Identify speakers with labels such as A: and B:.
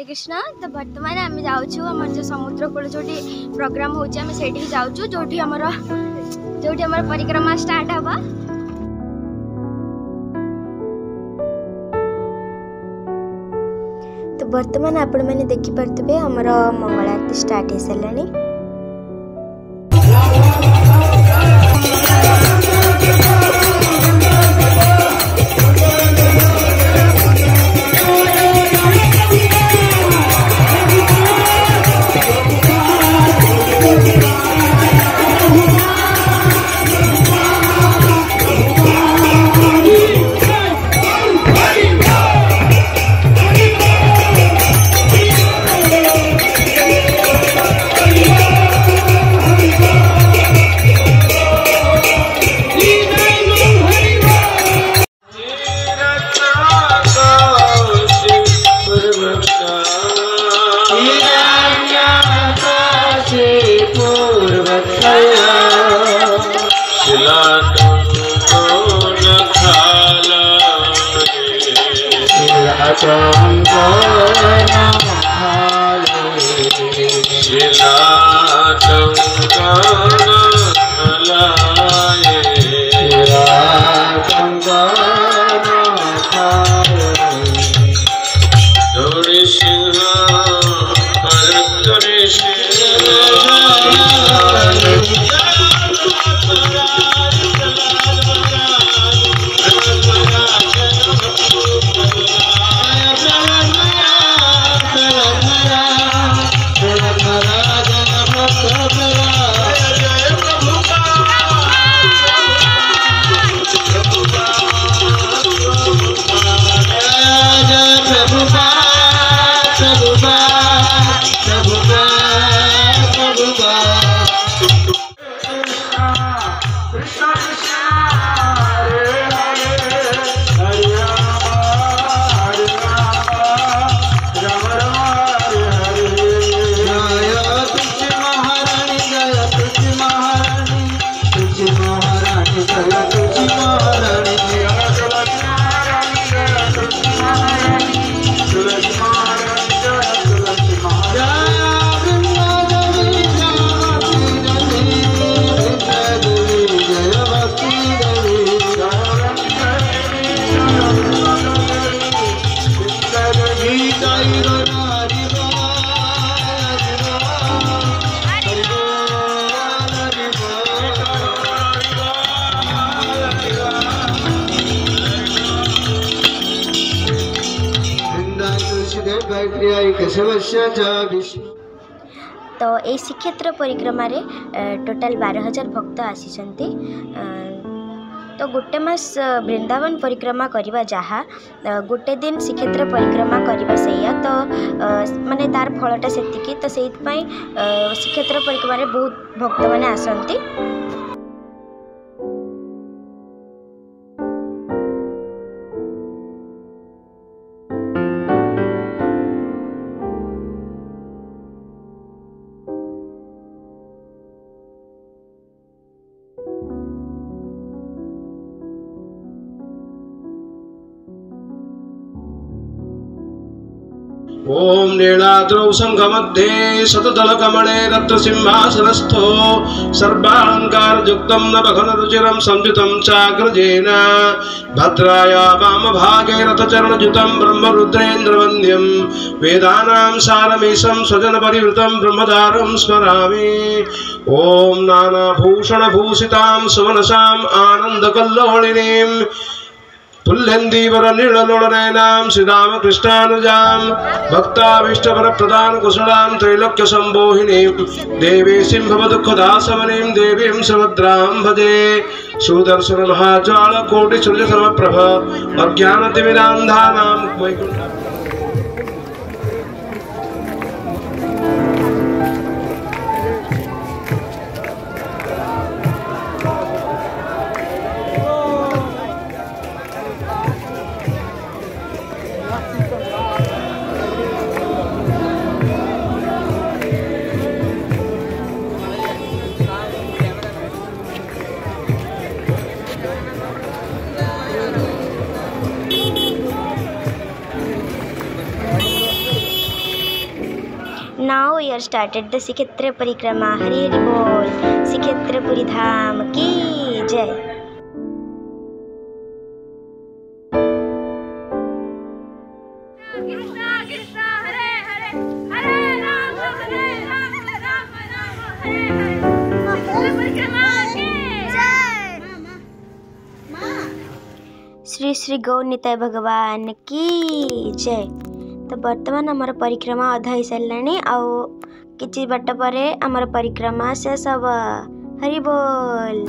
A: हरे कृष्ण। तो बर्तमान आम जाऊँ जो समुद्र कूल जो प्रोग्राम हो जाऊँ जो परिक्रमा स्टार्ट हवा। तो बर्तमान आपण मैंने देखिपे आमर मंगल आरती स्टार्ट हो सारे। तो ये श्रीक्षेत्र परिक्रमा रे टोटाल 12,000 भक्त आसीचंती। तो गोटे मास वृंदावन परिक्रमा करवा जहाँ गोटे दिन श्रीक्षेत्र परिक्रमा करवा सैया तो माने तार फलटा सेतिकी। तो से श्रीक्षेत्र परिक्रमा रे बहुत भक्त माने आसंती।
B: ओम नीलाद्रौ संघमध्ये शतदलकमले रत्नसिंहासनस्थो सर्वालंकारयुक्तं नवघनरुचिरं संयुतं चाग्रजेन भद्राय वामभागे रथचरणयुतं ब्रह्मरुद्रेन्द्रवन्द्यं वेदानां सारमीशं स्वजनपरिवृतं ब्रह्मधारं स्मरामि। ओम नानाभूषणभूषितां सुमनसाम् आनन्दकल्लोलिनीं पुल्लेन्दीवर नीललोलनयनां श्रीरामकृष्णानुजां भक्ताभीष्टवरप्रदान कुशलां त्रैलोक्य संबोहिनीं देवी सिंहवदुःखदाशमनीं देवीं सुभद्रां भजे। सुदर्शन महाज्वाल कोटि सूर्य समप्रभ अज्ञानतिमिरान्धानां Vaikuntha.
A: Now we are started the Srikshetra Parikrama. Hari Hari Bol. Srikshetrapuri Dham ki jai. Shri Shri Gaur Nitai भगवान की जय। तो वर्तमान आमर परिक्रमा अधा हो सारे आउ कि बाट पर आमर परिक्रमा शेष हब। हरि बोल।